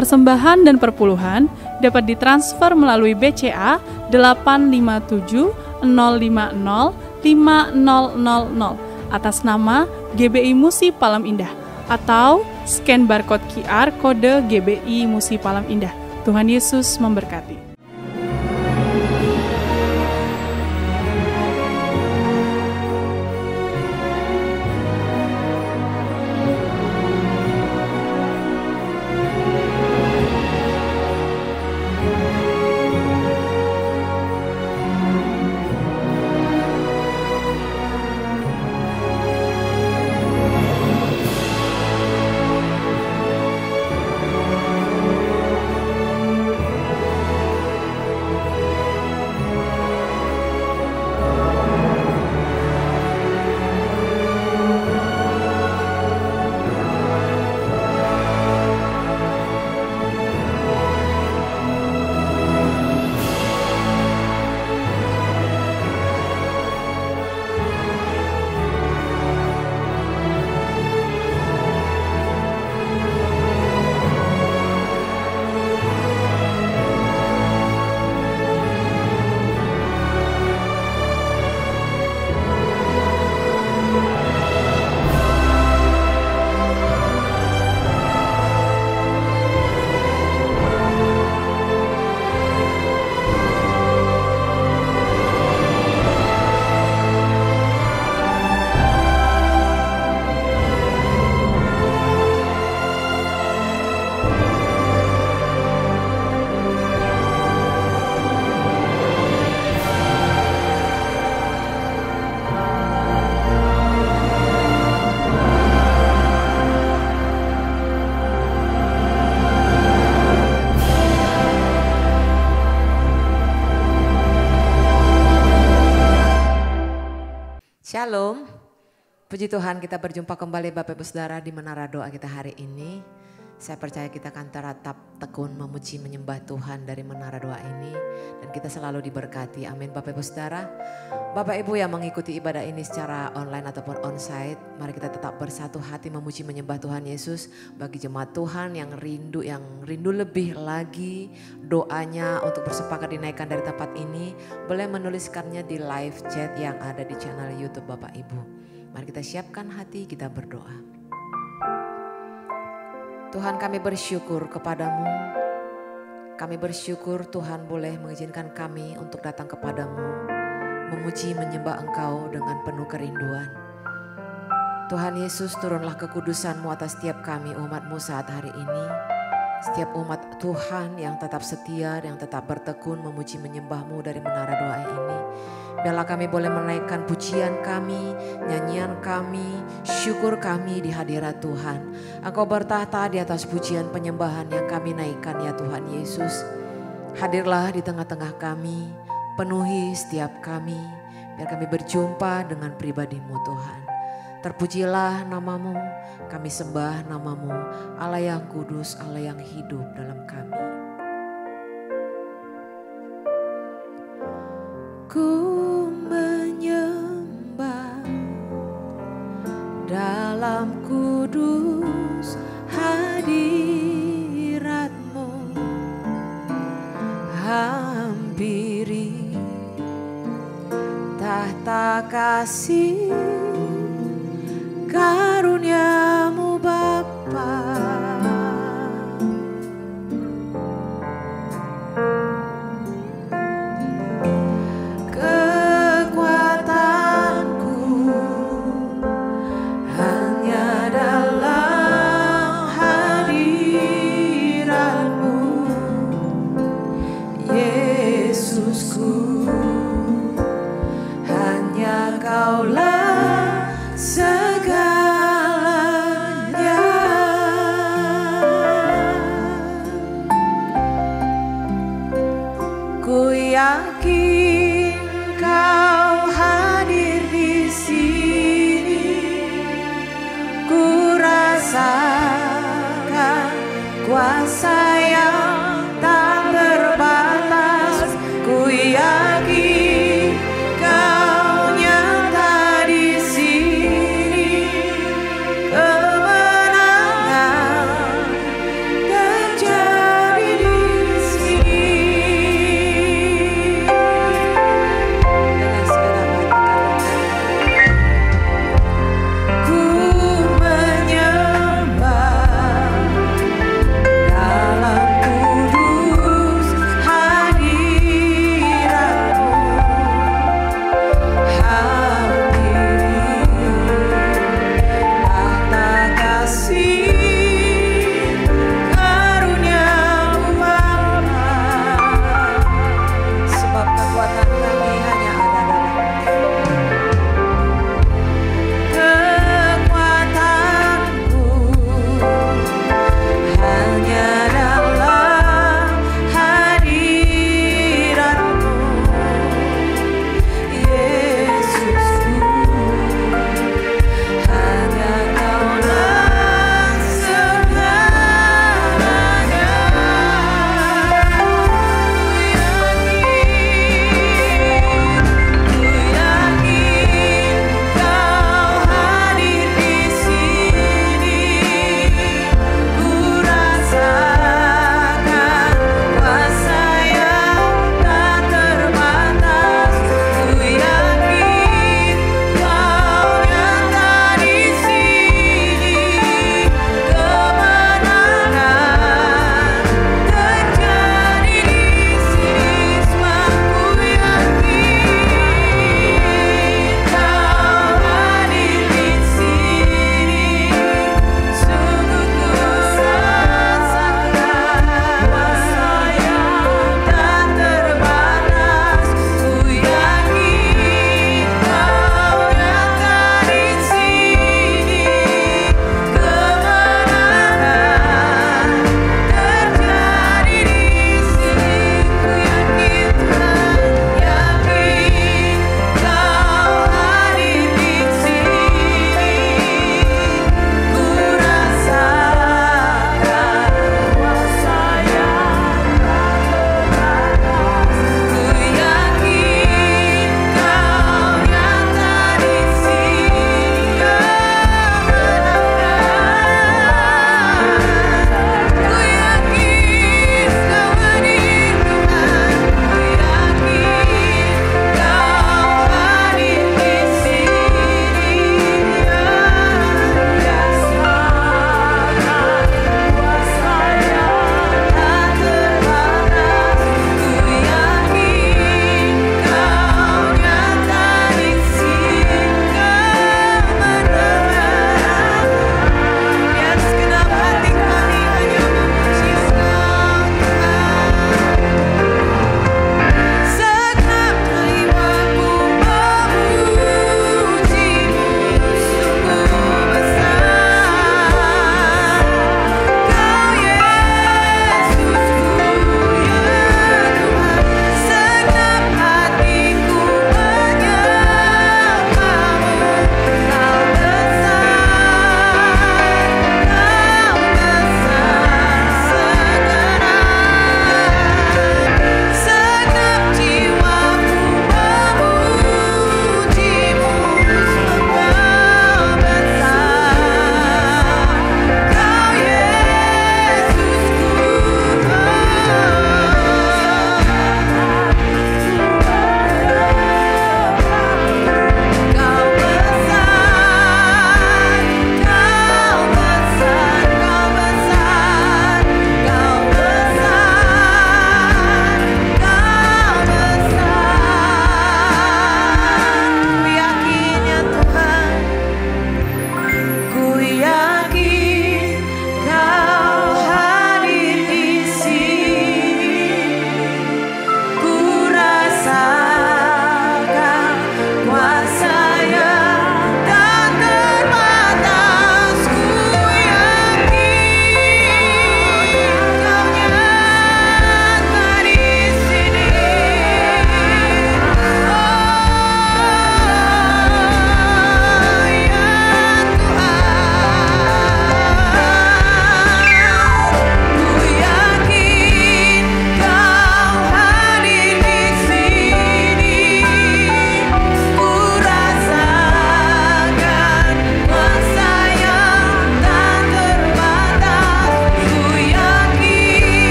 persembahan dan perpuluhan dapat ditransfer melalui BCA 857 050 5000 atas nama GBI Musi Palam Indah atau scan barcode QR kode GBI Musi Palam Indah. Tuhan Yesus memberkati. Shalom, puji Tuhan kita berjumpa kembali Bapak Ibu Saudara di Menara Doa kita hari ini. Saya percaya kita akan tetap tekun memuji menyembah Tuhan dari Menara Doa ini. Dan kita selalu diberkati, amin Bapak Ibu Saudara. Bapak Ibu yang mengikuti ibadah ini secara online ataupun onsite, mari kita tetap bersatu hati memuji menyembah Tuhan Yesus. Bagi jemaat Tuhan yang rindu lebih lagi doanya untuk bersepakat dinaikkan dari tempat ini, boleh menuliskannya di live chat yang ada di channel YouTube Bapak Ibu. Mari kita siapkan hati, kita berdoa. Tuhan, kami bersyukur kepadamu. Kami bersyukur Tuhan boleh mengizinkan kami untuk datang kepadamu, memuji menyembah Engkau dengan penuh kerinduan. Tuhan Yesus, turunlah kekudusan-Mu atas setiap kami umat-Mu saat hari ini. Setiap umat Tuhan yang tetap setia, yang tetap bertekun memuji menyembah-Mu dari Menara Doa ini. Biarlah kami boleh menaikkan pujian kami, nyanyian kami, syukur kami di hadirat Tuhan. Engkau bertahta di atas pujian penyembahan yang kami naikkan ya Tuhan Yesus. Hadirlah di tengah-tengah kami, penuhi setiap kami, biar kami berjumpa dengan pribadi-Mu Tuhan. Terpujilah nama-Mu, kami sembah nama-Mu, Allah yang kudus, Allah yang hidup dalam kami. Ku menyembah dalam kudus hadirat-Mu, hampiri tahta kasih karunia-Mu Bapa. Kemenangan terjadi.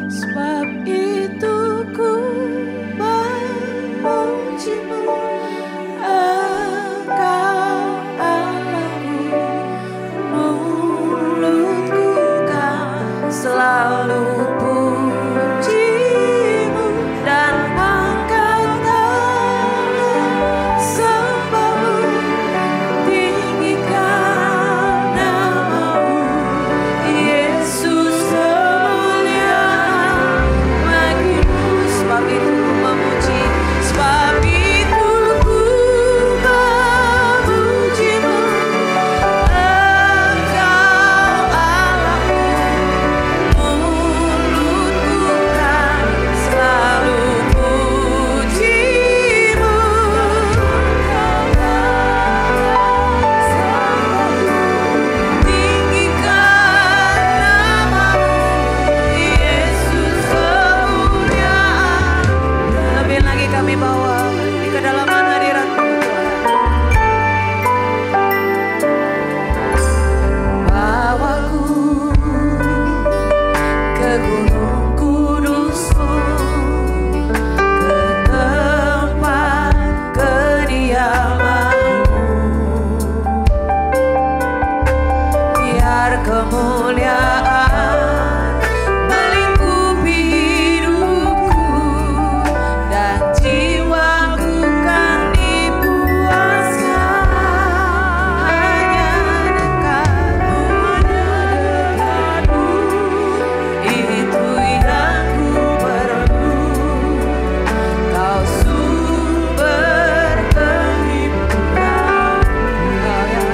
Sebab itu ku memujimu, Engkau Allahku, mulutku kan selalu pujimu dan angkat tangan sembahmu, tinggikan namamu, Yesus kemuliaan bagimu. Sebab itu ku memuji, sebab itu ku memujimu, Engkau Allahku, mulutku kan selalu pujimu, tinggikan namamu, Yesus kemuliaan. Lebih lagi kami bawa di kedalaman hadirat-Mu Tuhan. Bawaku ke gunung kudus-Mu, ke tempat kediaman-Mu, biar kemuliaan melingkupi hidupku dan jiwaku kan dipuaskan. Hanya dekat-Mu, itu yang ku perlu. Kau sumber kehidupan, Kau yang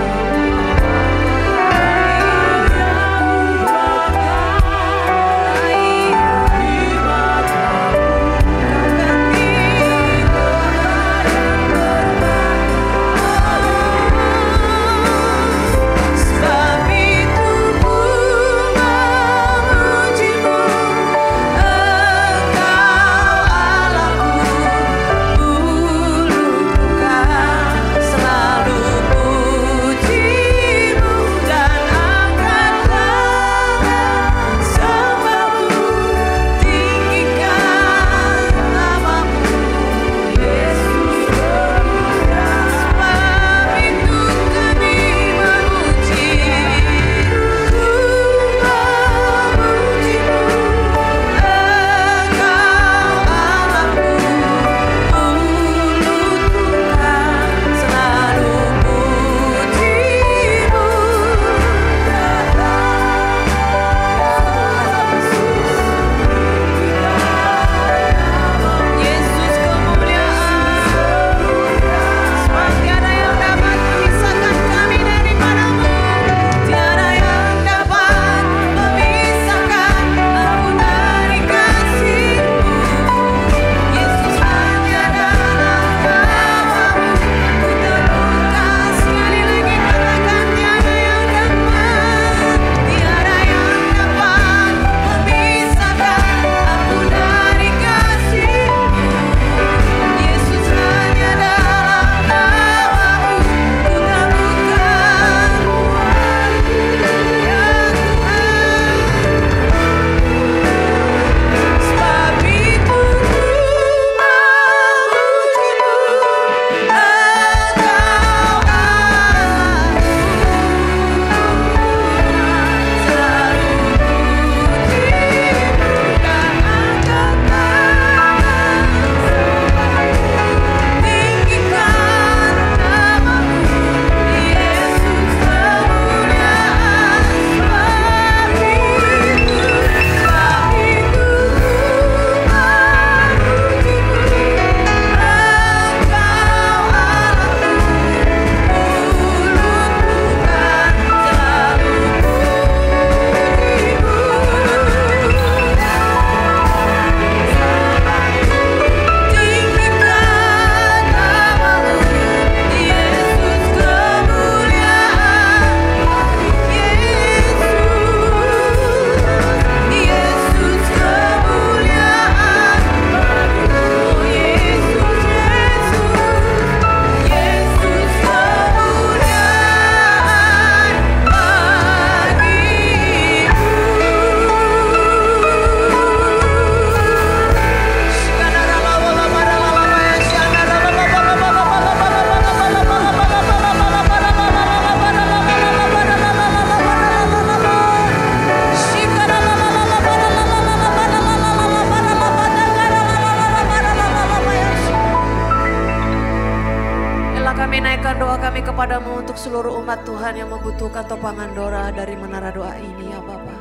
kepadamu untuk seluruh umat Tuhan yang membutuhkan topangan doa dari menara doa ini ya Bapa.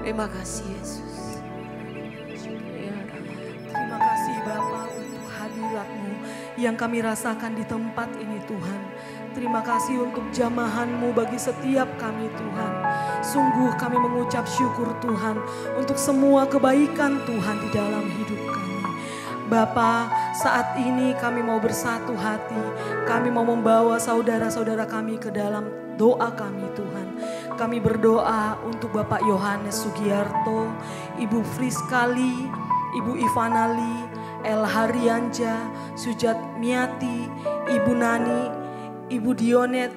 Terima kasih Yesus. Terima kasih Bapa untuk hadirat-Mu yang kami rasakan di tempat ini Tuhan. Terima kasih untuk jamahan-Mu bagi setiap kami Tuhan. Sungguh kami mengucap syukur Tuhan untuk semua kebaikan Tuhan di dalam hidup kami. Bapa, saat ini kami mau bersatu hati. Kami mau membawa saudara-saudara kami ke dalam doa kami Tuhan. Kami berdoa untuk Bapak Yohanes Sugiarto, Ibu Friskali, Ibu Ivanali, El Harianja, Sujat Miati, Ibu Nani, Ibu Dionet.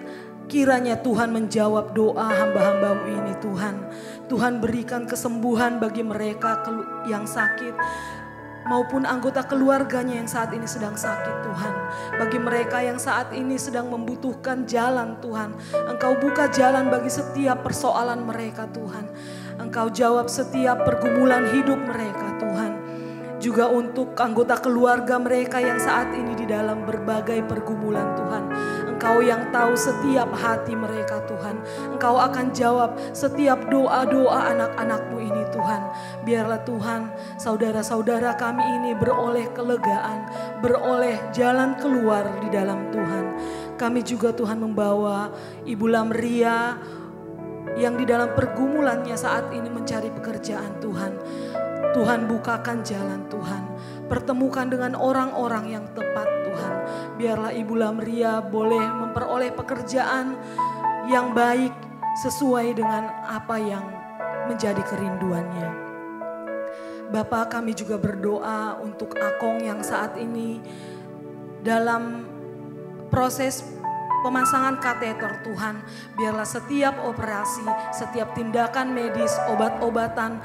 Kiranya Tuhan menjawab doa hamba-hamba-Mu ini Tuhan. Tuhan berikan kesembuhan bagi mereka yang sakit, maupun anggota keluarganya yang saat ini sedang sakit Tuhan. Bagi mereka yang saat ini sedang membutuhkan jalan Tuhan, Engkau buka jalan bagi setiap persoalan mereka Tuhan. Engkau jawab setiap pergumulan hidup mereka Tuhan. Juga untuk anggota keluarga mereka yang saat ini di dalam berbagai pergumulan Tuhan. Engkau yang tahu setiap hati mereka Tuhan. Engkau akan jawab setiap doa-doa anak-anak-Mu ini Tuhan. Biarlah Tuhan saudara-saudara kami ini beroleh kelegaan, beroleh jalan keluar di dalam Tuhan. Kami juga Tuhan membawa Ibu Lamria yang di dalam pergumulannya saat ini mencari pekerjaan Tuhan. Tuhan bukakan jalan Tuhan. Pertemukan dengan orang-orang yang tepat Tuhan. Biarlah Ibu Lamria boleh memperoleh pekerjaan yang baik sesuai dengan apa yang menjadi kerinduannya. Bapa, kami juga berdoa untuk Akong yang saat ini dalam proses pemasangan kateter Tuhan. Biarlah setiap operasi, setiap tindakan medis, obat-obatan,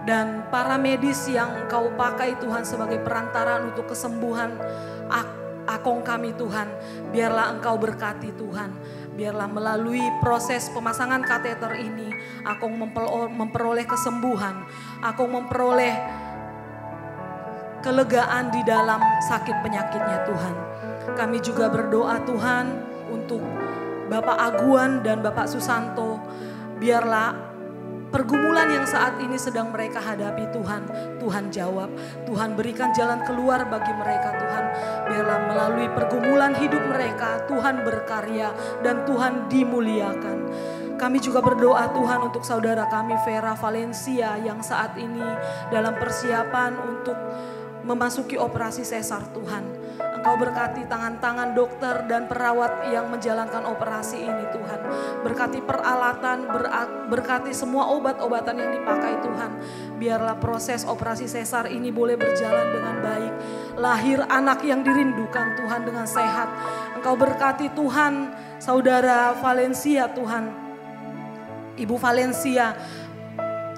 dan para medis yang Engkau pakai Tuhan sebagai perantara untuk kesembuhan Akong kami Tuhan. Biarlah Engkau berkati Tuhan. Biarlah melalui proses pemasangan kateter ini Akong memperoleh kesembuhan. Akong memperoleh kelegaan di dalam sakit penyakitnya Tuhan. Kami juga berdoa Tuhan untuk Bapak Aguan dan Bapak Susanto. Biarlah pergumulan yang saat ini sedang mereka hadapi Tuhan, Tuhan jawab. Tuhan berikan jalan keluar bagi mereka Tuhan. Biarlah melalui pergumulan hidup mereka Tuhan berkarya dan Tuhan dimuliakan. Kami juga berdoa Tuhan untuk saudara kami Vera Valencia yang saat ini dalam persiapan untuk memasuki operasi sesar Tuhan. Engkau berkati tangan-tangan dokter dan perawat yang menjalankan operasi ini Tuhan. Berkati peralatan, berkati semua obat-obatan yang dipakai Tuhan. Biarlah proses operasi sesar ini boleh berjalan dengan baik. Lahir anak yang dirindukan Tuhan dengan sehat. Engkau berkati Tuhan saudara Valencia Tuhan. Ibu Valencia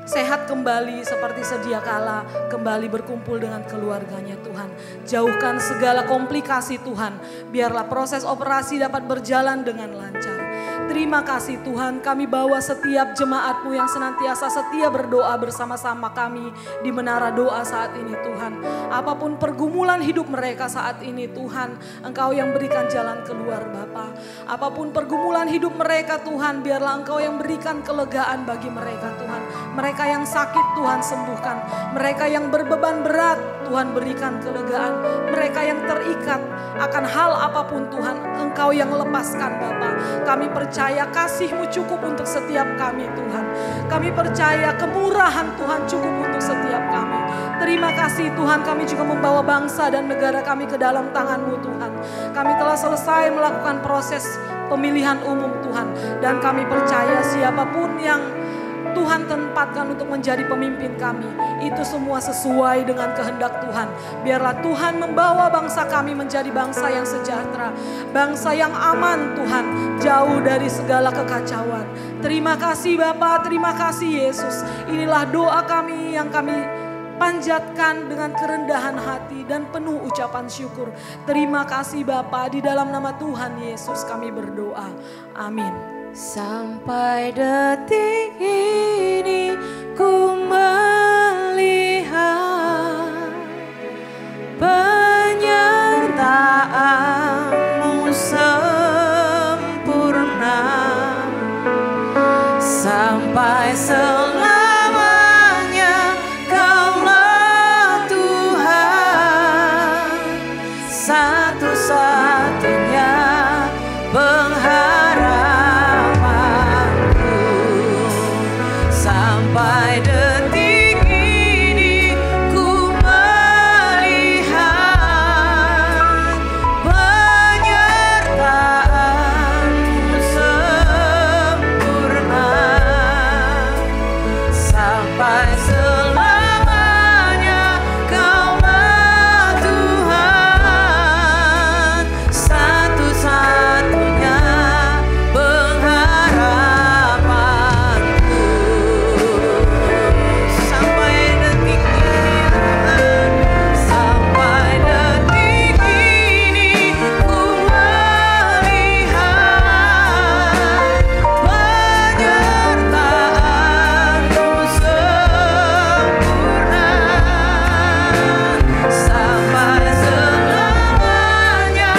sehat kembali seperti sedia kala, kembali berkumpul dengan keluarganya Tuhan. Jauhkan segala komplikasi Tuhan, biarlah proses operasi dapat berjalan dengan lancar. Terima kasih Tuhan, kami bawa setiap jemaat-Mu yang senantiasa setia berdoa bersama-sama kami di menara doa saat ini Tuhan. Apapun pergumulan hidup mereka saat ini Tuhan, Engkau yang berikan jalan keluar Bapa. Apapun pergumulan hidup mereka Tuhan, biarlah Engkau yang berikan kelegaan bagi mereka Tuhan. Mereka yang sakit Tuhan sembuhkan, mereka yang berbeban berat Tuhan berikan kelegaan. Mereka yang terikat akan hal apapun Tuhan, Engkau yang lepaskan Bapa. Kami percaya kasih-Mu cukup untuk setiap kami Tuhan. Kami percaya kemurahan Tuhan cukup untuk setiap kami. Terima kasih Tuhan, kami juga membawa bangsa dan negara kami ke dalam tangan-Mu Tuhan. Kami telah selesai melakukan proses pemilihan umum Tuhan. Dan kami percaya siapapun yang Tuhan tempatkan untuk menjadi pemimpin kami, itu semua sesuai dengan kehendak Tuhan. Biarlah Tuhan membawa bangsa kami menjadi bangsa yang sejahtera, bangsa yang aman Tuhan, jauh dari segala kekacauan. Terima kasih Bapa, terima kasih Yesus. Inilah doa kami yang kami panjatkan dengan kerendahan hati dan penuh ucapan syukur. Terima kasih Bapa, di dalam nama Tuhan Yesus kami berdoa. Amin. Sampai detik ini ku melihat penyertaan-Mu semua. sampai selamanya. Kaulah Tuhan, satu-satunya pengharapanku. Sampai detik ini ku melihat penyertaan-Mu sempurna. Sampai selamanya Kaulah Tuhan, satu-satunya pengharapanku. Sampai detik ini Tuhan, sampai detik ini ku melihat penyertaan-Mu sempurna. Sampai selamanya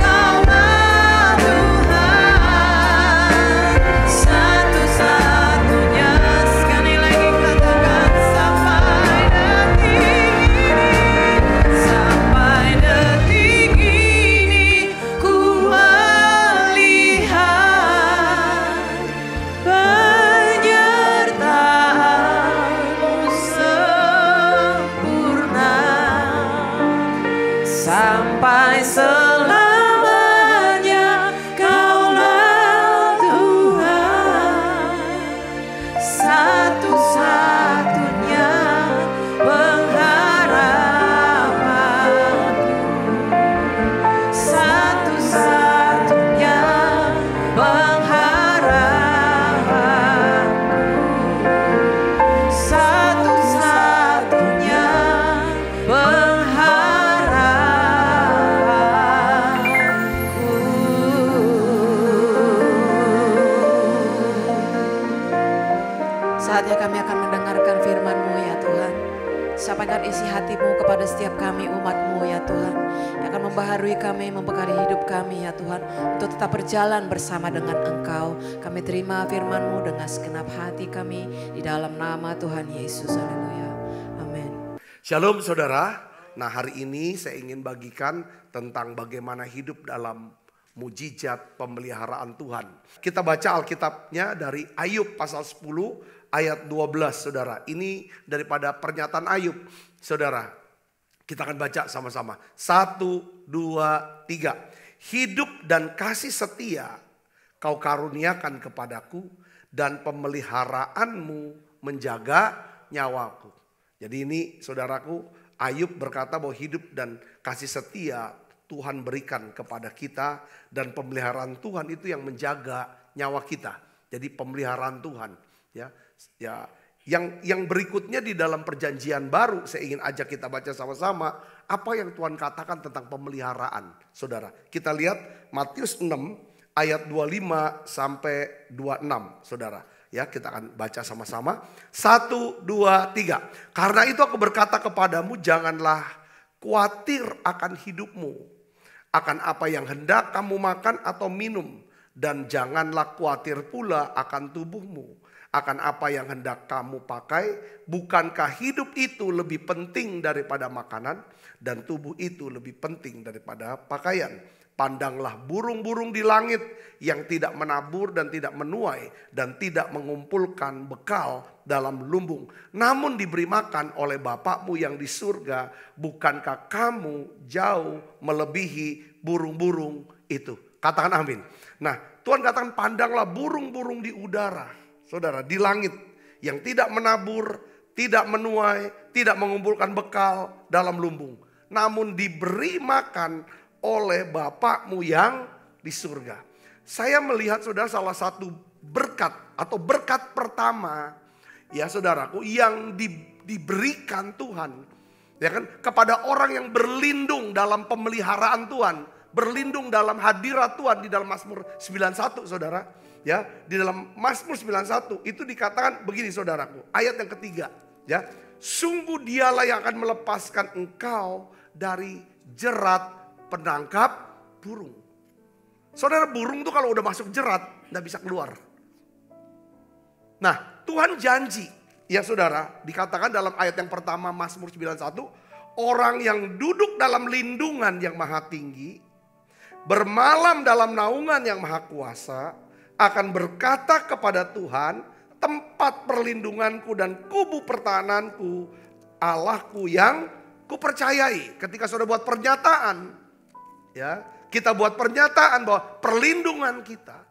Kaulah Tuhan, satu-satunya. Sekali lagi katakan, sampai detik ini ku melihat penyertaan-Mu sempurna. Sampai selamanya Kaulah Tuhan, satu-satunya pengharapanku. Satu-satunya pengharapanku. Satu-satunya pengharapanku. Saatnya kami akan mendengarkan firman-Mu ya Tuhan. Sampaikan isi hati-Mu kepada setiap kami umat-Mu ya Tuhan, yang akan membaharui kami, membekali hidup kami ya Tuhan, untuk tetap berjalan bersama dengan Engkau. Kami terima firman-Mu dengan segenap hati kami, di dalam nama Tuhan Yesus. Haleluya. Amin. Shalom saudara. Nah, hari ini saya ingin bagikan tentang bagaimana hidup dalam mujizat pemeliharaan Tuhan. Kita baca Alkitabnya dari Ayub pasal 10 ayat 12 saudara. Ini daripada pernyataan Ayub saudara. Kita akan baca sama-sama. 1, 2, 3. Hidup dan kasih setia Kau karuniakan kepadaku, dan pemeliharaanmu menjaga nyawaku. Jadi ini saudaraku, Ayub berkata bahwa hidup dan kasih setia Tuhan berikan kepada kita, dan pemeliharaan Tuhan itu yang menjaga nyawa kita. Jadi pemeliharaan Tuhan, ya. Yang berikutnya di dalam perjanjian baru, saya ingin ajak kita baca sama-sama apa yang Tuhan katakan tentang pemeliharaan. Saudara, kita lihat Matius 6 ayat 25 sampai 26, saudara. Ya, kita akan baca sama-sama. 1, 2, 3. Karena itu aku berkata kepadamu, janganlah khawatir akan hidupmu, akan apa yang hendak kamu makan atau minum, dan janganlah khawatir pula akan tubuhmu, akan apa yang hendak kamu pakai. Bukankah hidup itu lebih penting daripada makanan, dan tubuh itu lebih penting daripada pakaian? Pandanglah burung-burung di langit yang tidak menabur dan tidak menuai dan tidak mengumpulkan bekal dalam lumbung, namun diberi makan oleh Bapakmu yang di surga. Bukankah kamu jauh melebihi burung-burung itu? Katakan amin. Nah, Tuhan katakan pandanglah burung-burung di udara, saudara, di langit, yang tidak menabur, tidak menuai, tidak mengumpulkan bekal dalam lumbung, namun diberi makan oleh Bapakmu yang di surga. Saya melihat saudara, salah satu berkat atau berkat pertama ya saudaraku yang diberikan Tuhan, ya kan, kepada orang yang berlindung dalam pemeliharaan Tuhan, berlindung dalam hadirat Tuhan. Di dalam Mazmur 91 saudara, ya, di dalam Mazmur 91 itu dikatakan begini saudaraku, ayat yang ketiga, ya, sungguh dialah yang akan melepaskan engkau dari jerat penangkap burung. Saudara, burung tuh kalau udah masuk jerat nggak bisa keluar. Nah, Tuhan janji, ya saudara, dikatakan dalam ayat yang pertama Mazmur 91, orang yang duduk dalam lindungan yang maha tinggi, bermalam dalam naungan yang maha kuasa, akan berkata kepada Tuhan, tempat perlindunganku dan kubu pertahananku, Allahku yang kupercayai. Ketika saudara buat pernyataan, ya, kita buat pernyataan bahwa perlindungan kita,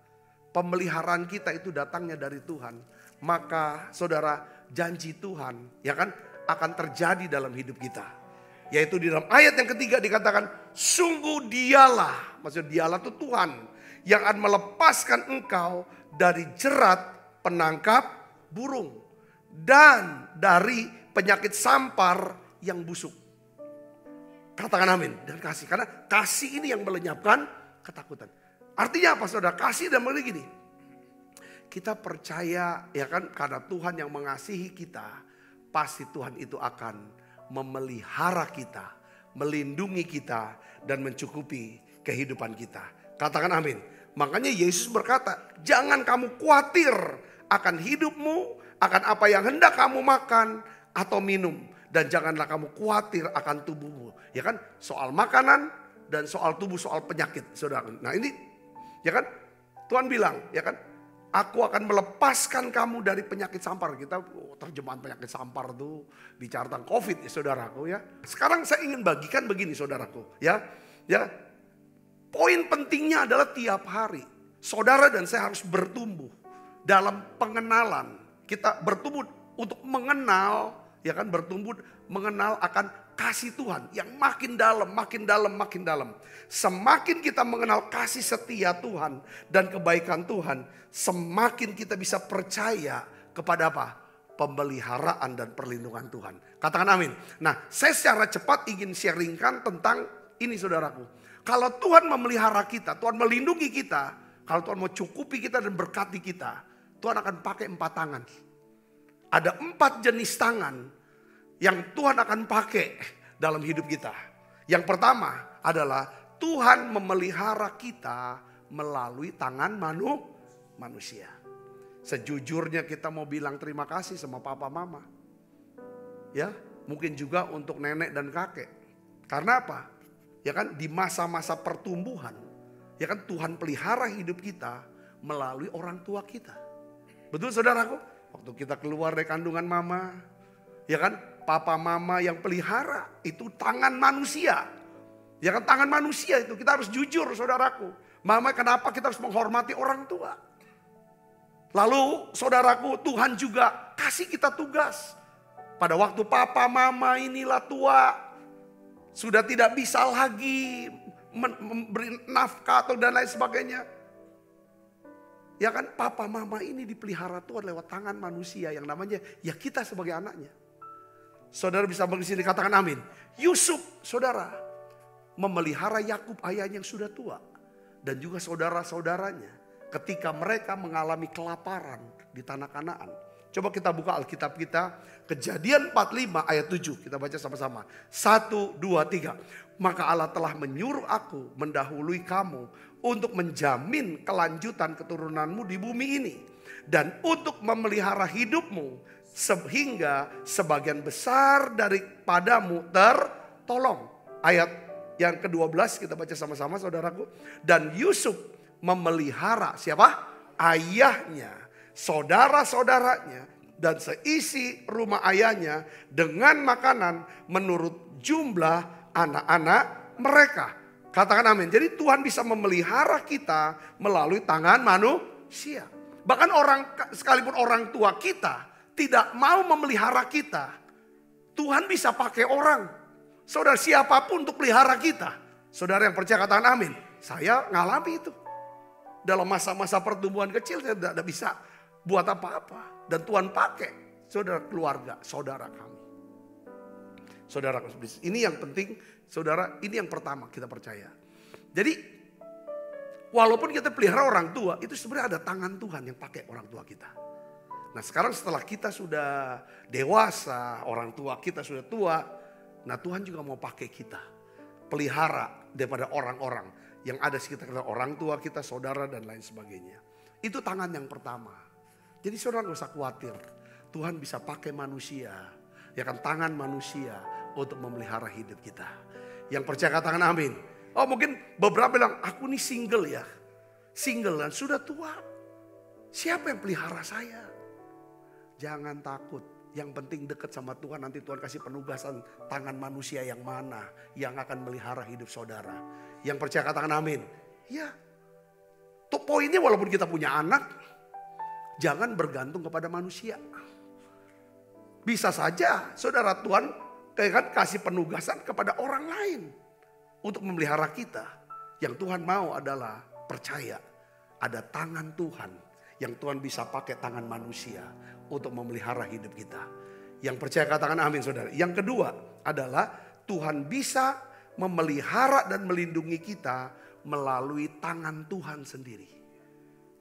pemeliharaan kita itu datangnya dari Tuhan, maka saudara, janji Tuhan, ya kan, akan terjadi dalam hidup kita. Yaitu di dalam ayat yang ketiga dikatakan, sungguh dialah, maksudnya dialah itu Tuhan, yang akan melepaskan engkau dari jerat penangkap burung dan dari penyakit sampar yang busuk. Katakan amin dan kasih, karena kasih ini yang melenyapkan ketakutan. Artinya apa saudara? Kasih dan begini, kita percaya, ya kan, karena Tuhan yang mengasihi kita, pasti Tuhan itu akan memelihara kita, melindungi kita, dan mencukupi kehidupan kita. Katakan amin. Makanya Yesus berkata, jangan kamu khawatir akan hidupmu, akan apa yang hendak kamu makan atau minum. Dan janganlah kamu khawatir akan tubuhmu. Ya kan, soal makanan dan soal tubuh, soal penyakit, saudara. Nah ini, ya kan, Tuhan bilang, ya kan, aku akan melepaskan kamu dari penyakit sampar. Kita terjemahan penyakit sampar tuh bicara tentang COVID, ya saudaraku ya. Sekarang saya ingin bagikan begini saudaraku, ya. Poin pentingnya adalah tiap hari saudara dan saya harus bertumbuh dalam pengenalan. Kita bertumbuh untuk mengenal, ya kan, bertumbuh mengenal akan kasih Tuhan yang makin dalam, makin dalam, makin dalam. Semakin kita mengenal kasih setia Tuhan dan kebaikan Tuhan, semakin kita bisa percaya kepada apa? Pemeliharaan dan perlindungan Tuhan. Katakan amin. Nah, saya secara cepat ingin sharingkan tentang ini saudaraku. Kalau Tuhan memelihara kita, Tuhan melindungi kita, kalau Tuhan mau cukupi kita dan berkati kita, Tuhan akan pakai 4 tangan. Ada 4 jenis tangan yang Tuhan akan pakai dalam hidup kita. Yang pertama adalah Tuhan memelihara kita melalui tangan manusia. Sejujurnya kita mau bilang terima kasih sama papa mama. Ya, mungkin juga untuk nenek dan kakek. Karena apa? Ya kan, di masa-masa pertumbuhan, ya kan, Tuhan pelihara hidup kita melalui orang tua kita. Betul saudaraku? Waktu kita keluar dari kandungan mama, ya kan, papa mama yang pelihara itu tangan manusia. Ya kan, tangan manusia itu, kita harus jujur saudaraku. Mama, kenapa kita harus menghormati orang tua? Lalu saudaraku, Tuhan juga kasih kita tugas. Pada waktu papa mama inilah tua, sudah tidak bisa lagi memberi nafkah atau dan lain sebagainya. Ya kan, papa mama ini dipelihara Tuhan lewat tangan manusia yang namanya ya kita sebagai anaknya. Saudara bisa bersini katakan amin. Yusuf saudara memelihara Yakub ayahnya yang sudah tua. Dan juga saudara-saudaranya ketika mereka mengalami kelaparan di tanah Kanaan. Coba kita buka Alkitab kita, Kejadian 45 ayat 7, kita baca sama-sama. 1, 2, 3. Maka Allah telah menyuruh aku mendahului kamu untuk menjamin kelanjutan keturunanmu di bumi ini. Dan untuk memelihara hidupmu sehingga sebagian besar daripadamu tertolong. Ayat yang ke-12 kita baca sama-sama saudaraku. Dan Yusuf memelihara siapa? Ayahnya, saudara-saudaranya, dan seisi rumah ayahnya dengan makanan menurut jumlah anak-anak mereka. Katakan amin. Jadi Tuhan bisa memelihara kita melalui tangan manusia. Bahkan sekalipun orang tua kita tidak mau memelihara kita, Tuhan bisa pakai orang. Saudara, siapapun untuk pelihara kita. Saudara yang percaya katakan amin. Saya ngalami itu. Dalam masa-masa pertumbuhan kecil saya tidak bisa buat apa-apa. Dan Tuhan pakai saudara keluarga, saudara kami. Saudara, ini yang penting, saudara, ini yang pertama kita percaya. Jadi walaupun kita pelihara orang tua, itu sebenarnya ada tangan Tuhan yang pakai orang tua kita. Nah sekarang setelah kita sudah dewasa, orang tua kita sudah tua, nah Tuhan juga mau pakai kita. Pelihara daripada orang-orang yang ada sekitar kita, orang tua kita, saudara dan lain sebagainya. Itu tangan yang pertama. Jadi saudara gak usah khawatir. Tuhan bisa pakai manusia, ya kan, tangan manusia untuk memelihara hidup kita. Yang percaya katakan amin. Oh mungkin beberapa bilang, aku nih single ya. Single dan sudah tua. Siapa yang pelihara saya? Jangan takut. Yang penting dekat sama Tuhan, nanti Tuhan kasih penugasan tangan manusia yang mana yang akan melihara hidup saudara. Yang percaya katakan amin. Ya. Tuh poinnya walaupun kita punya anak, jangan bergantung kepada manusia. Bisa saja saudara Tuhan kan kasih penugasan kepada orang lain untuk memelihara kita. Yang Tuhan mau adalah percaya ada tangan Tuhan yang Tuhan bisa pakai tangan manusia untuk memelihara hidup kita. Yang percaya katakan amin saudara. Yang kedua adalah Tuhan bisa memelihara dan melindungi kita melalui tangan Tuhan sendiri.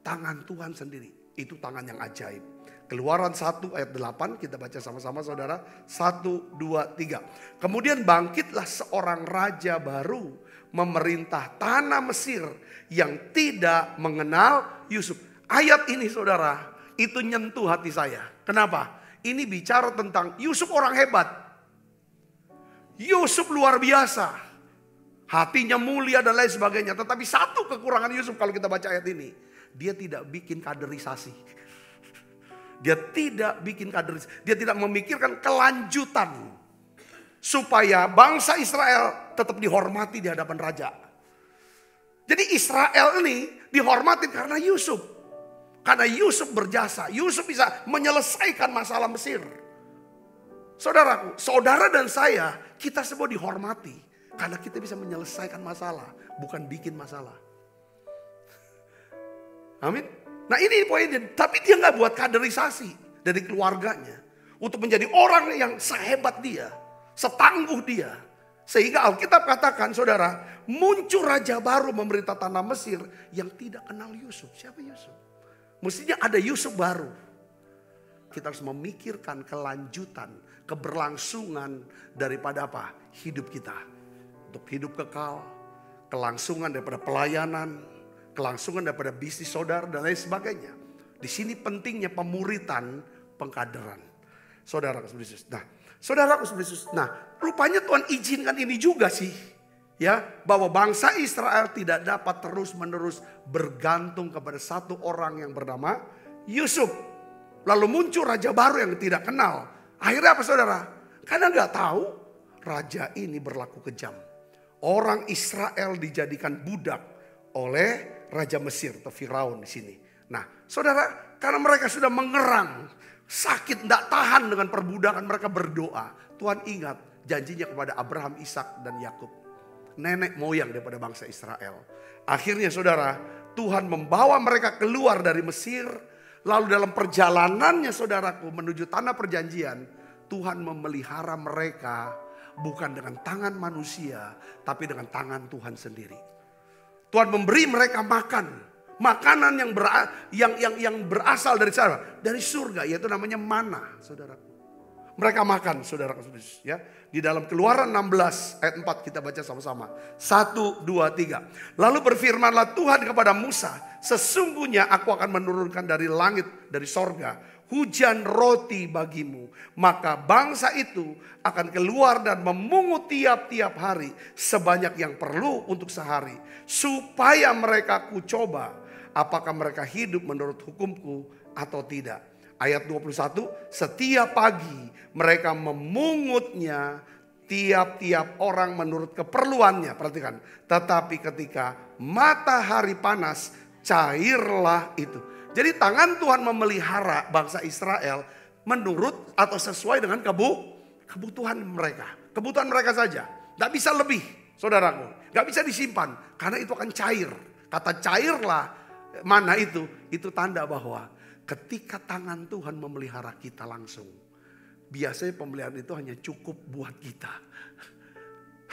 Tangan Tuhan sendiri. Itu tangan yang ajaib. Keluaran 1 ayat 8 kita baca sama-sama saudara. 1, 2, 3. Kemudian bangkitlah seorang raja baru memerintah tanah Mesir yang tidak mengenal Yusuf. Ayat ini saudara itu nyentuh hati saya. Kenapa? Ini bicara tentang Yusuf orang hebat. Yusuf luar biasa. Hatinya mulia dan lain sebagainya. Tetapi satu kekurangan Yusuf kalau kita baca ayat ini. Dia tidak bikin kaderisasi. Dia tidak bikin kaderisasi. Dia tidak memikirkan kelanjutan. Supaya bangsa Israel tetap dihormati di hadapan raja. Jadi Israel ini dihormati karena Yusuf. Karena Yusuf berjasa. Yusuf bisa menyelesaikan masalah Mesir. Saudaraku, saudara dan saya, kita semua dihormati. Karena kita bisa menyelesaikan masalah. Bukan bikin masalah. Amin. Nah ini poinnya. Tapi dia gak buat kaderisasi dari keluarganya. Untuk menjadi orang yang sehebat dia. Setangguh dia. Sehingga Alkitab katakan saudara. Muncul raja baru memerintah tanah Mesir. Yang tidak kenal Yusuf. Siapa Yusuf? Mestinya ada Yusuf baru. Kita harus memikirkan kelanjutan. Keberlangsungan daripada apa? Hidup kita. Untuk hidup kekal. Kelangsungan daripada pelayanan. Kelangsungan daripada bisnis saudara dan lain sebagainya. Di sini pentingnya pemuritan, pengkaderan. Saudara Yesus. Nah, saudara Yesus. Nah, rupanya Tuhan izinkan ini juga sih. Ya, bahwa bangsa Israel tidak dapat terus-menerus bergantung kepada satu orang yang bernama Yusuf. Lalu muncul raja baru yang tidak kenal. Akhirnya apa saudara? Karena nggak tahu raja ini berlaku kejam. Orang Israel dijadikan budak oleh Raja Mesir atau Firaun di sini. Nah, saudara, karena mereka sudah mengerang, sakit, tidak tahan dengan perbudakan, mereka berdoa. Tuhan ingat janjinya kepada Abraham, Ishak dan Yakub, nenek moyang daripada bangsa Israel. Akhirnya, saudara, Tuhan membawa mereka keluar dari Mesir. Lalu dalam perjalanannya, saudaraku, menuju tanah perjanjian, Tuhan memelihara mereka bukan dengan tangan manusia, tapi dengan tangan Tuhan sendiri. Tuhan memberi mereka makan. Makanan yang berasal dari sana, dari surga, yaitu namanya mana, saudara. Mereka makan, saudara. Ya, di dalam Keluaran 16 ayat 4 kita baca sama-sama. 1, 2, 3. Lalu berfirmanlah Tuhan kepada Musa, sesungguhnya aku akan menurunkan dari langit, dari sorga, hujan roti bagimu. Maka bangsa itu akan keluar dan memungut tiap-tiap hari sebanyak yang perlu untuk sehari. Supaya mereka kucoba apakah mereka hidup menurut hukumku atau tidak. Ayat 21, setiap pagi mereka memungutnya tiap-tiap orang menurut keperluannya. Perhatikan, tetapi ketika matahari panas cairlah itu. Jadi tangan Tuhan memelihara bangsa Israel menurut atau sesuai dengan kebutuhan mereka. Kebutuhan mereka saja. Tidak bisa lebih, saudaraku. Tidak bisa disimpan karena itu akan cair. Kata cairlah mana itu tanda bahwa ketika tangan Tuhan memelihara kita langsung. Biasanya pemeliharaan itu hanya cukup buat kita.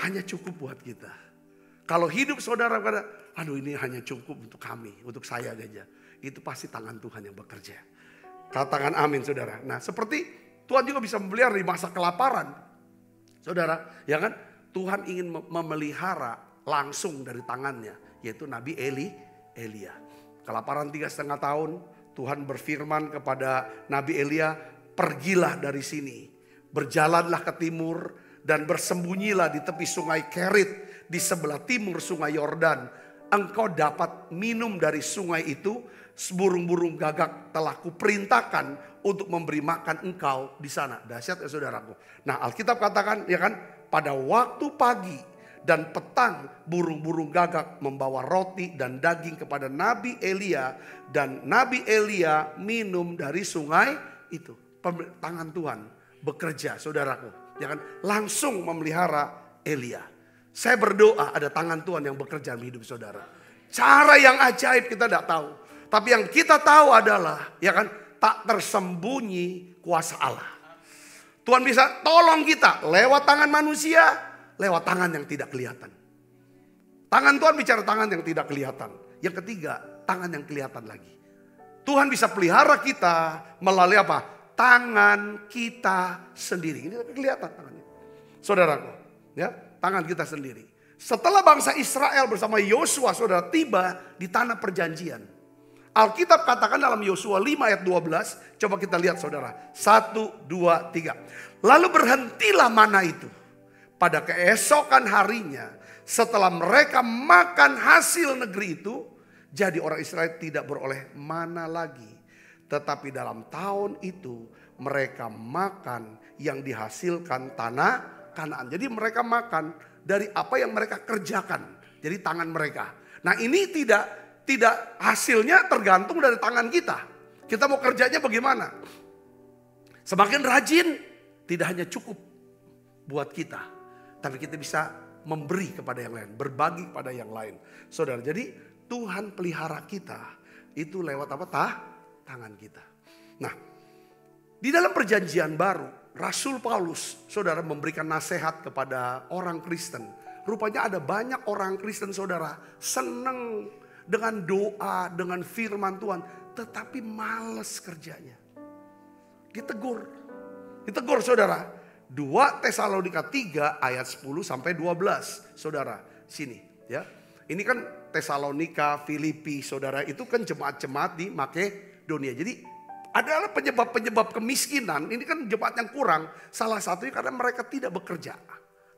Hanya cukup buat kita. Kalau hidup saudara pada, aduh ini hanya cukup untuk kami, untuk saya saja. Itu pasti tangan Tuhan yang bekerja. Katakan amin saudara. Nah seperti Tuhan juga bisa memelihara di masa kelaparan. Saudara, ya kan? Tuhan ingin memelihara langsung dari tangannya. Yaitu Nabi Elia. Kelaparan 3,5 tahun. Tuhan berfirman kepada Nabi Elia, pergilah dari sini, berjalanlah ke timur dan bersembunyilah di tepi sungai Kerit di sebelah timur sungai Yordan. Engkau dapat minum dari sungai itu, burung-burung gagak telah kuperintahkan untuk memberi makan engkau di sana. Dahsyat ya saudaraku. Nah Alkitab katakan ya kan, pada waktu pagi dan petang burung-burung gagak membawa roti dan daging kepada Nabi Elia. Dan Nabi Elia minum dari sungai itu. Tangan Tuhan bekerja saudaraku. Ya kan? Langsung memelihara Elia. Saya berdoa ada tangan Tuhan yang bekerja dalam hidup saudara. Cara yang ajaib kita tidak tahu. Tapi yang kita tahu adalah ya kan, tak tersembunyi kuasa Allah. Tuhan bisa tolong kita lewat tangan manusia, lewat tangan yang tidak kelihatan. Tangan Tuhan bicara tangan yang tidak kelihatan. Yang ketiga, tangan yang kelihatan lagi. Tuhan bisa pelihara kita melalui apa? Tangan kita sendiri. Ini kelihatan tangannya. Saudaraku, ya, tangan kita sendiri. Setelah bangsa Israel bersama Yosua saudara tiba di tanah perjanjian. Alkitab katakan dalam Yosua 5 ayat 12. Coba kita lihat saudara. 1, 2, 3. Lalu berhentilah mana itu. Pada keesokan harinya, setelah mereka makan hasil negeri itu, jadi orang Israel tidak beroleh mana lagi. Tetapi dalam tahun itu mereka makan yang dihasilkan tanah Kanaan. Jadi mereka makan dari apa yang mereka kerjakan. Jadi tangan mereka. Nah ini tidak hasilnya tergantung dari tangan kita. Kita mau kerjanya bagaimana? Semakin rajin tidak hanya cukup buat kita. Tapi kita bisa memberi kepada yang lain. Berbagi kepada yang lain. Saudara, jadi Tuhan pelihara kita. Itu lewat apa? Tangan kita. Nah, di dalam perjanjian baru, Rasul Paulus, saudara, memberikan nasihat kepada orang Kristen. Rupanya ada banyak orang Kristen, saudara, senang dengan doa, dengan firman Tuhan. Tetapi males kerjanya. Ditegur saudara. 2 Tesalonika 3 ayat 10 sampai 12. Saudara, sini ya. Ini kan Tesalonika, Filipi, saudara, itu kan jemaat-jemaat di Makedonia. Jadi adalah penyebab-penyebab kemiskinan. Ini kan jemaat yang kurang. Salah satunya karena mereka tidak bekerja.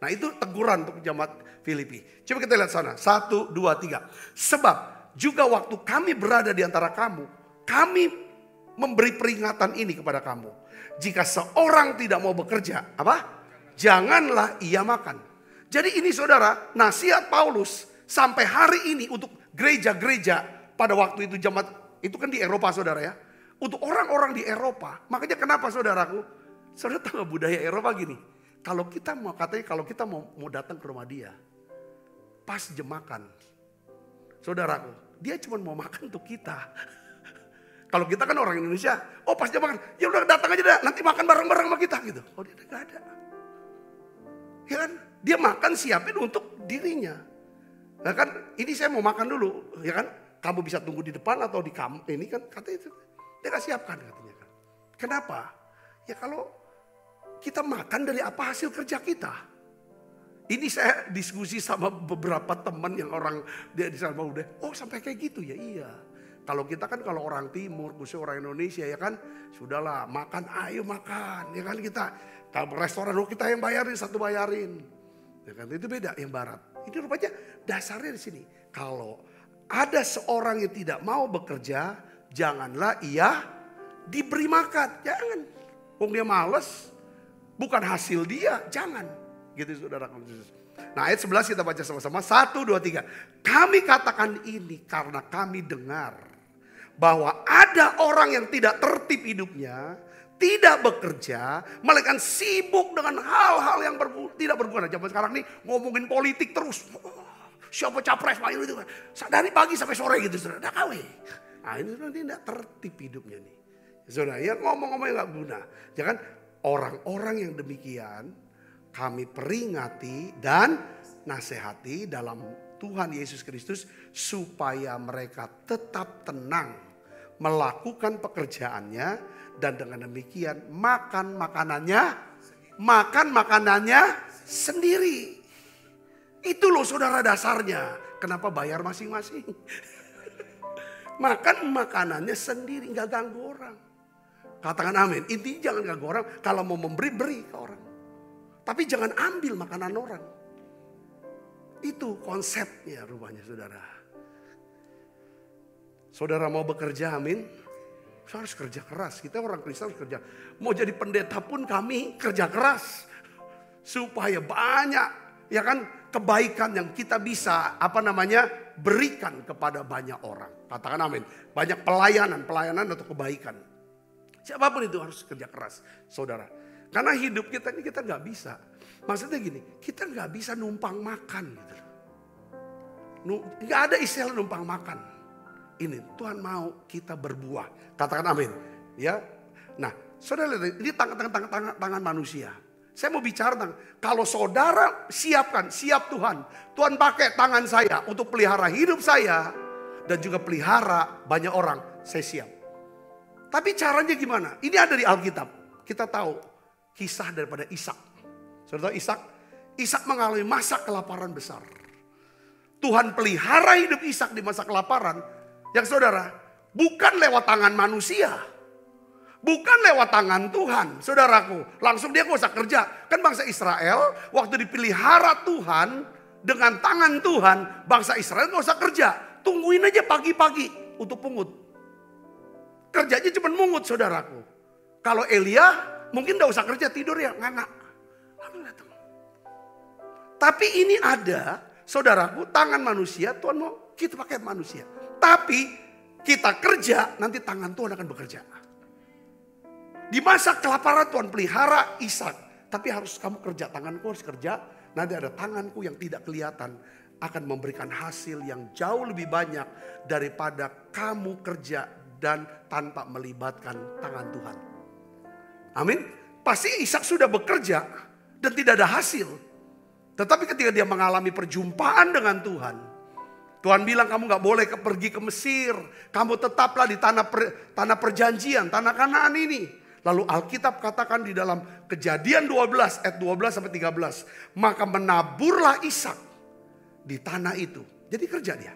Nah itu teguran untuk jemaat Filipi. Coba kita lihat sana. 1, 2, 3. Sebab juga waktu kami berada di antara kamu, kami memberi peringatan ini kepada kamu. Jika seorang tidak mau bekerja, apa? Janganlah ia makan. Jadi ini saudara, nasihat Paulus sampai hari ini untuk gereja-gereja pada waktu itu jemaat itu kan di Eropa saudara ya. Untuk orang-orang di Eropa. Makanya kenapa saudaraku? Saudara tahu budaya Eropa gini. Kalau kita mau datang ke rumah dia. Pas jam makan. Saudaraku, dia cuma mau makan untuk kita. Kalau kita kan orang Indonesia, oh pas jam makan, ya udah datang aja dah, nanti makan bareng-bareng sama kita gitu. Oh dia gak ada. Ya kan, dia makan siapin untuk dirinya. Nah kan, ini saya mau makan dulu, ya kan. Kamu bisa tunggu di depan atau di kamar, ini kan katanya itu. Dia gak siapkan katanya kan. Kenapa? Ya kalau kita makan dari apa hasil kerja kita. Ini saya diskusi sama beberapa teman yang orang dia di sana udah, oh sampai kayak gitu ya, iya. Kalau kita kan kalau orang timur, khususnya orang Indonesia ya kan, sudahlah makan, ayo makan. Ya kan kita, kalau restoran kita yang bayarin, satu bayarin. Ya kan itu beda yang barat. Ini rupanya dasarnya di sini. Kalau ada seorang yang tidak mau bekerja, janganlah ia diberi makan. Jangan. Wong dia males, bukan hasil dia, jangan. Gitu saudara. Nah ayat 11 kita baca sama-sama. 1, 2, 3. Kami katakan ini karena kami dengar bahwa ada orang yang tidak tertib hidupnya, tidak bekerja, melainkan sibuk dengan hal-hal yang tidak berguna. Zaman sekarang nih ngomongin politik terus. Siapa capres, Pak itu dari pagi sampai sore gitu, saudara. Nah ini tidak tertib hidupnya nih. Saudara, ya ngomong-ngomong yang gak guna. Jangan orang-orang yang demikian kami peringati dan nasihati dalam Tuhan Yesus Kristus supaya mereka tetap tenang melakukan pekerjaannya dan dengan demikian makan makanannya sendiri. Itu loh saudara dasarnya. Kenapa bayar masing-masing? Makan makanannya sendiri, nggak ganggu orang. Katakan amin. Intinya jangan ganggu orang. Kalau mau memberi, beri ke orang. Tapi jangan ambil makanan orang. Itu konsepnya rupanya saudara. Saudara mau bekerja, amin. Saya harus kerja keras. Kita orang Kristen harus kerja. Mau jadi pendeta pun kami kerja keras. Supaya banyak, ya kan, kebaikan yang kita bisa, berikan kepada banyak orang. Katakan amin. Banyak pelayanan atau kebaikan. Siapapun itu harus kerja keras, saudara. Karena hidup kita ini kita nggak bisa. Maksudnya gini, kita nggak bisa numpang makan gitu. Nggak ada istilah numpang makan. Ini Tuhan mau kita berbuah. Katakan amin. Ya. Nah, saudara lihat ini tangan manusia. Saya mau bicara tentang kalau saudara siap Tuhan. Tuhan pakai tangan saya untuk pelihara hidup saya dan juga pelihara banyak orang. Saya siap. Tapi caranya gimana? Ini ada di Alkitab. Kita tahu kisah daripada Ishak. Saudara tahu Ishak mengalami masa kelaparan besar. Tuhan pelihara hidup Ishak di masa kelaparan. Yang saudara, bukan lewat tangan manusia. Bukan lewat tangan Tuhan, saudaraku. Langsung dia gak usah kerja. Kan bangsa Israel waktu dipelihara Tuhan dengan tangan Tuhan, bangsa Israel gak usah kerja. Tungguin aja pagi-pagi untuk pungut. Kerjanya cuma mungut, saudaraku. Kalau Elia mungkin gak usah kerja, tidur ya, nganga. Tapi ini ada, saudaraku, tangan manusia, Tuhan mau kita pakai manusia. Tapi kita kerja, nanti tangan Tuhan akan bekerja. Di masa kelaparan Tuhan pelihara Ishak. Tapi harus kamu kerja, tanganku harus kerja. Nanti ada tanganku yang tidak kelihatan akan memberikan hasil yang jauh lebih banyak daripada kamu kerja dan tanpa melibatkan tangan Tuhan. Amin. Pasti Ishak sudah bekerja dan tidak ada hasil. Tetapi ketika dia mengalami perjumpaan dengan Tuhan, Tuhan bilang kamu gak boleh pergi ke Mesir. Kamu tetaplah di tanah perjanjian, tanah Kanaan ini. Lalu Alkitab katakan di dalam Kejadian 12 ayat 12 sampai 13. Maka menaburlah Ishak di tanah itu. Jadi kerja dia.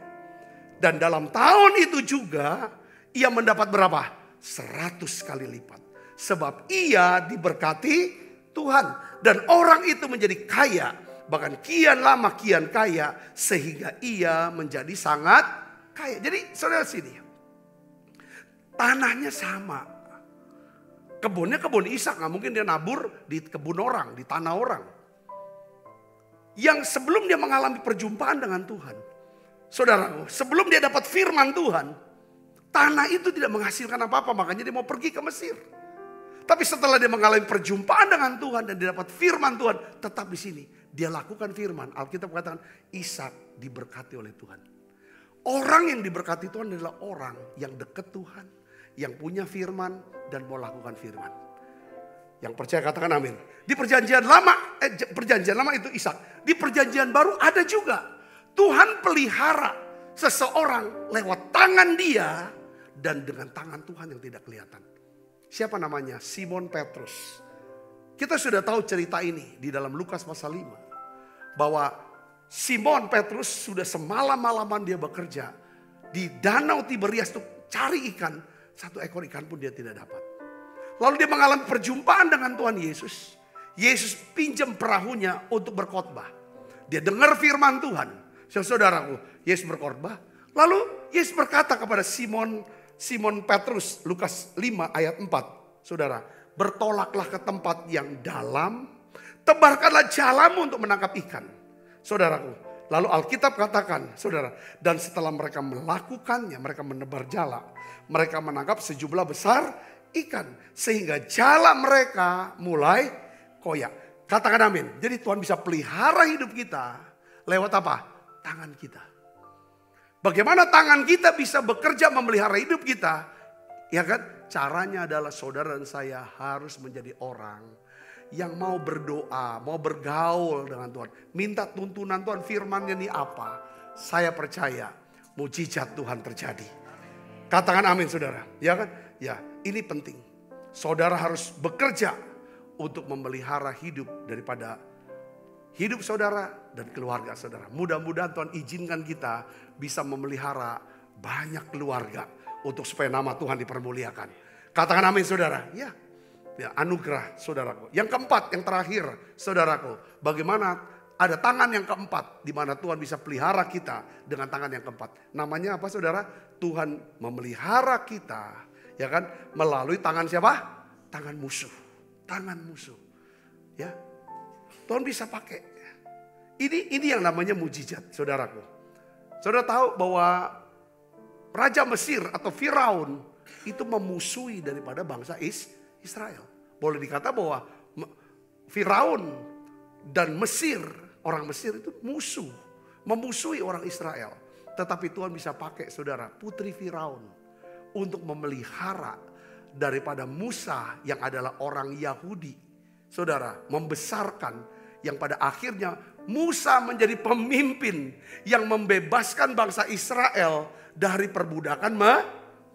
Dan dalam tahun itu juga ia mendapat berapa? 100 kali lipat. Sebab ia diberkati Tuhan. Dan orang itu menjadi kaya. Bahkan kian lama kian kaya. Sehingga ia menjadi sangat kaya. Jadi saudara sini. Tanahnya sama. Kebunnya kebun Ishak, nggak mungkin dia nabur di kebun orang, di tanah orang. Yang sebelum dia mengalami perjumpaan dengan Tuhan. Saudaraku, sebelum dia dapat firman Tuhan, tanah itu tidak menghasilkan apa-apa, makanya dia mau pergi ke Mesir. Tapi setelah dia mengalami perjumpaan dengan Tuhan dan dia dapat firman Tuhan, tetap di sini. Dia lakukan firman. Alkitab katakan Ishak diberkati oleh Tuhan. Orang yang diberkati Tuhan adalah orang yang dekat Tuhan. Yang punya firman dan mau lakukan firman. Yang percaya katakan amin. Di perjanjian lama itu Ishak. Di perjanjian baru ada juga. Tuhan pelihara seseorang lewat tangan dia dan dengan tangan Tuhan yang tidak kelihatan. Siapa namanya? Simon Petrus. Kita sudah tahu cerita ini di dalam Lukas pasal 5. Bahwa Simon Petrus sudah semalam-malaman dia bekerja. Di danau Tiberias untuk cari ikan. 1 ekor ikan pun dia tidak dapat. Lalu dia mengalami perjumpaan dengan Tuhan Yesus. Yesus pinjam perahunya untuk berkhotbah. Dia dengar firman Tuhan. Saudaraku, Yesus berkhotbah. Lalu Yesus berkata kepada Simon Petrus, Lukas 5 ayat 4. Saudara, bertolaklah ke tempat yang dalam. Tebarkanlah jalamu untuk menangkap ikan. Saudaraku, lalu Alkitab katakan, saudara, dan setelah mereka melakukannya, mereka menebar jala. Mereka menangkap sejumlah besar ikan. Sehingga jala mereka mulai koyak. Katakan amin. Jadi Tuhan bisa pelihara hidup kita lewat apa? Tangan kita. Bagaimana tangan kita bisa bekerja memelihara hidup kita? Ya kan? Caranya adalah saudara dan saya harus menjadi orang yang mau berdoa, mau bergaul dengan Tuhan. Minta tuntunan Tuhan, firman-Nya ini apa? Saya percaya mujizat Tuhan terjadi. Katakan amin saudara. Ya kan? Ya, ini penting. Saudara harus bekerja untuk memelihara hidup daripada hidup saudara dan keluarga saudara. Mudah-mudahan Tuhan izinkan kita bisa memelihara banyak keluarga untuk supaya nama Tuhan dipermuliakan. Katakan amin saudara. Ya, anugerah saudaraku. Yang keempat, yang terakhir saudaraku. Bagaimana ada tangan yang keempat di mana Tuhan bisa pelihara kita dengan tangan yang keempat. Namanya apa saudara? Tuhan memelihara kita, ya kan? Melalui tangan siapa? Tangan musuh. Tangan musuh. Ya. Tuhan bisa pakai. Ini yang namanya mujizat, saudaraku. Saudara tahu bahwa Raja Mesir atau Firaun itu memusuhi daripada bangsa Israel. Boleh dikata bahwa Firaun dan Mesir, orang Mesir itu musuh. Memusuhi orang Israel. Tetapi Tuhan bisa pakai saudara, putri Firaun untuk memelihara daripada Musa yang adalah orang Yahudi. Saudara, membesarkan yang pada akhirnya Musa menjadi pemimpin yang membebaskan bangsa Israel dari perbudakan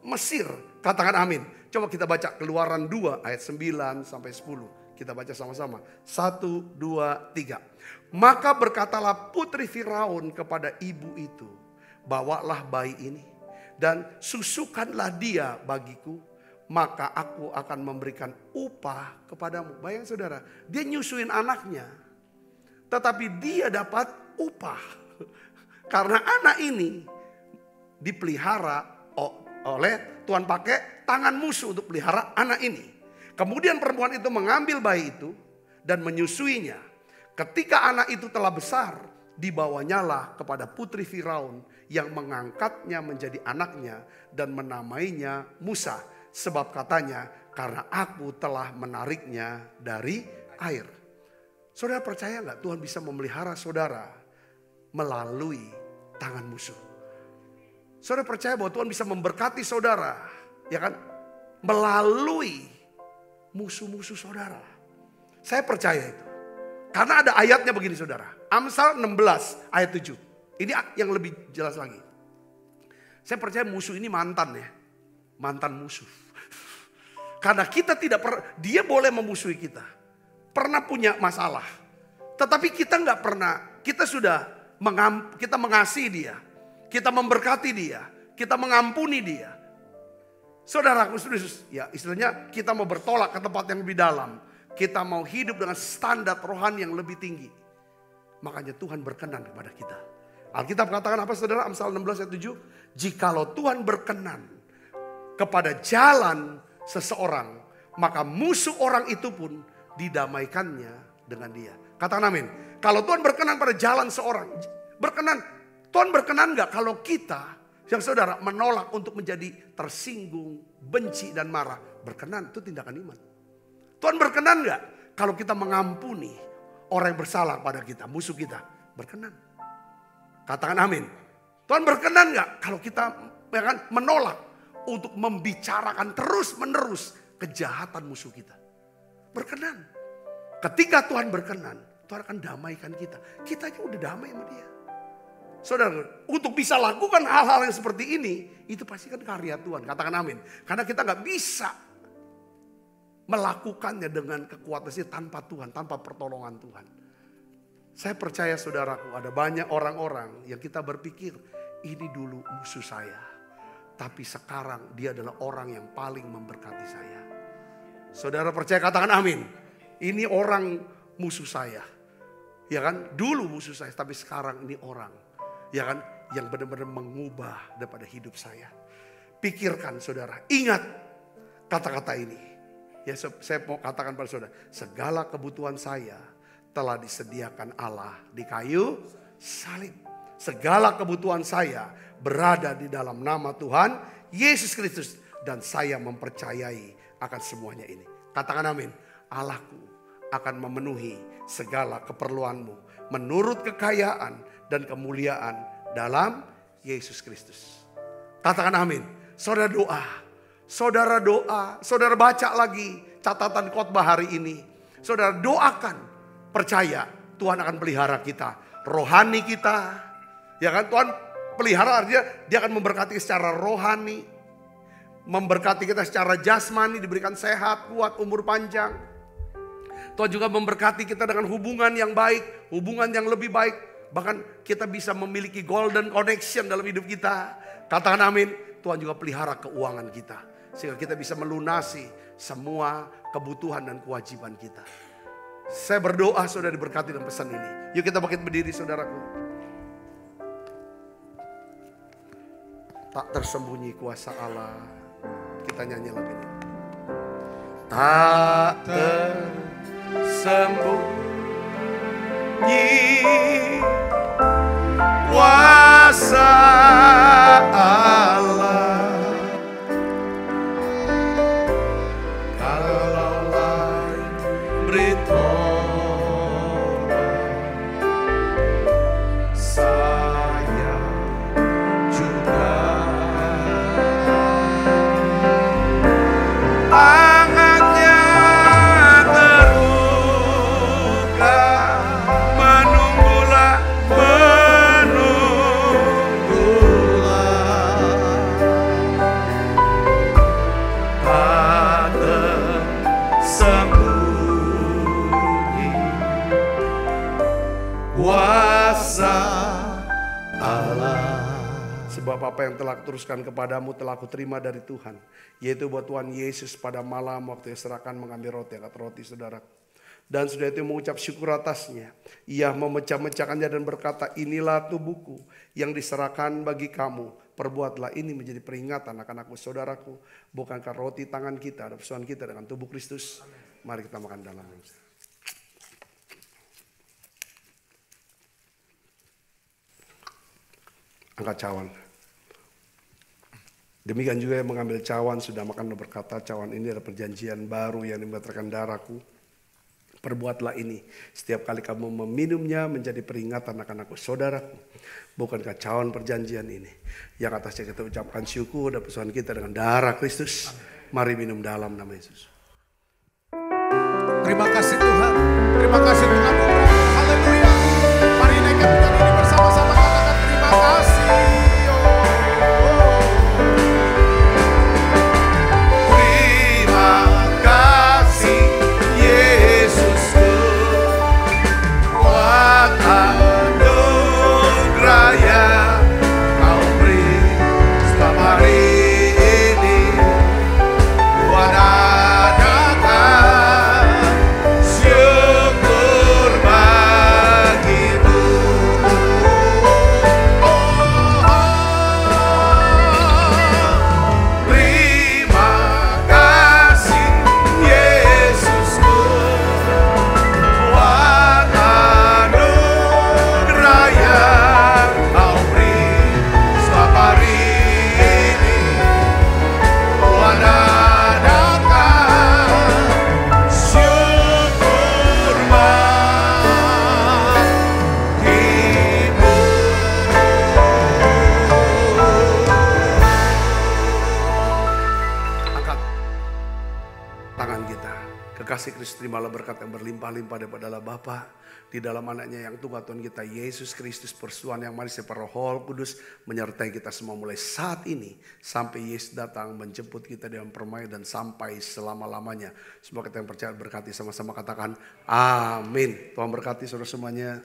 Mesir. Katakan amin. Coba kita baca Keluaran 2 ayat 9 sampai 10. Kita baca sama-sama. 1, 2, 3. Maka berkatalah putri Firaun kepada ibu itu, bawalah bayi ini dan susukanlah dia bagiku, maka aku akan memberikan upah kepadamu. Bayang saudara, dia nyusuin anaknya, tetapi dia dapat upah. Karena anak ini dipelihara oleh Tuhan, pakai tangan musuh untuk pelihara anak ini. Kemudian perempuan itu mengambil bayi itu dan menyusuinya. Ketika anak itu telah besar, dibawanyalah kepada putri Firaun yang mengangkatnya menjadi anaknya dan menamainya Musa. Sebab katanya, karena aku telah menariknya dari air. Saudara percaya nggak Tuhan bisa memelihara saudara melalui tangan musuh? Saudara percaya bahwa Tuhan bisa memberkati saudara, ya kan? Melalui musuh-musuh saudara. Saya percaya itu. Karena ada ayatnya begini saudara. Amsal 16 ayat 7. Ini yang lebih jelas lagi. Saya percaya musuh ini mantan ya. Mantan musuh. Karena kita tidak dia boleh memusuhi kita. Pernah punya masalah. Tetapi kita nggak pernah. Kita sudah kita mengasihi dia. Kita memberkati dia. Kita mengampuni dia. Saudaraku, ya istilahnya kita mau bertolak ke tempat yang lebih dalam. Kita mau hidup dengan standar rohani yang lebih tinggi. Makanya Tuhan berkenan kepada kita. Alkitab katakan apa saudara? Amsal 16 ayat 7. Jikalau Tuhan berkenan kepada jalan seseorang, maka musuh orang itu pun didamaikannya dengan dia. Katakan amin. Kalau Tuhan berkenan pada jalan seorang, berkenan. Tuhan berkenan gak kalau kita, yang saudara, menolak untuk menjadi tersinggung, benci dan marah? Berkenan, itu tindakan iman. Tuhan berkenan gak kalau kita mengampuni orang yang bersalah pada kita, musuh kita? Berkenan. Katakan amin. Tuhan berkenan gak kalau kita menolak untuk membicarakan terus menerus kejahatan musuh kita? Berkenan. Ketika Tuhan berkenan, Tuhan akan damaikan kita. Kita aja udah damai sama dia. Saudara, untuk bisa lakukan hal-hal yang seperti ini, itu pasti kan karya Tuhan. Katakan amin. Karena kita gak bisa melakukannya dengan kekuatan sih tanpa Tuhan, tanpa pertolongan Tuhan. Saya percaya saudaraku, ada banyak orang-orang yang kita berpikir ini dulu musuh saya, tapi sekarang dia adalah orang yang paling memberkati saya. Saudara percaya, katakan amin. Ini orang musuh saya, ya kan? Dulu musuh saya, tapi sekarang ini orang, ya kan? Yang benar-benar mengubah daripada hidup saya. Pikirkan saudara, ingat kata-kata ini. Ya, saya mau katakan pada saudara, segala kebutuhan saya telah disediakan Allah di kayu salib. Segala kebutuhan saya berada di dalam nama Tuhan Yesus Kristus. Dan saya mempercayai akan semuanya ini. Katakan amin. Allahku akan memenuhi segala keperluanmu menurut kekayaan dan kemuliaan dalam Yesus Kristus. Katakan amin. Saudara doa. Saudara baca lagi catatan khotbah hari ini. Saudara doakan, percaya Tuhan akan pelihara kita, rohani kita. Ya kan, Tuhan pelihara artinya dia akan memberkati secara rohani, memberkati kita secara jasmani, diberikan sehat, kuat, umur panjang. Tuhan juga memberkati kita dengan hubungan yang baik, hubungan yang lebih baik. Bahkan kita bisa memiliki golden connection dalam hidup kita. Katakan amin. Tuhan juga pelihara keuangan kita. Sehingga kita bisa melunasi semua kebutuhan dan kewajiban kita. Saya berdoa saudara diberkati dalam pesan ini. Yuk kita bangkit berdiri saudaraku. Tak tersembunyi kuasa Allah. Kita nyanyi lagu ini. Tak tersembunyi kuasa Allah. Kalau lain bertolak, saya juga. Tangannya terbuka, menunggulah. Tak tersembunyi kuasa Allah. Sebab apa yang telah kuteruskan kepadamu telah kuterima dari Tuhan, yaitu buat Tuhan Yesus pada malam waktu serahkan mengambil roti, angkat roti saudara. Dan sudah itu mengucap syukur atasnya. Ia memecah-mecahkannya dan berkata, inilah tubuhku yang diserahkan bagi kamu. Perbuatlah ini menjadi peringatan akan aku saudaraku. Bukankah roti tangan kita dan persoalan kita dengan tubuh Kristus? Mari kita makan dalam. Angkat cawan. Demikian juga yang mengambil cawan sudah makan dan berkata, cawan ini adalah perjanjian baru yang dibatalkan darahku. Perbuatlah ini setiap kali kamu meminumnya menjadi peringatan akan aku saudaraku. Bukankah cawan perjanjian ini yang atasnya kita ucapkan syukur dan persoalan kita dengan darah Kristus. Mari minum dalam nama Yesus. Terima kasih Tuhan. Terima kasih Tuhan. Haleluya. Mari naikkan pujian ini bersama-sama, katakan terima kasih. Terimalah berkat yang berlimpah-limpah daripada Allah Bapa di dalam anaknya yang Tuhan kita Yesus Kristus, persuan yang manis daripada Roh Kudus menyertai kita semua mulai saat ini sampai Yesus datang menjemput kita dalam permainan dan sampai selama-lamanya. Semua kita yang percaya berkati sama-sama katakan amin. Tuhan berkati saudara semuanya.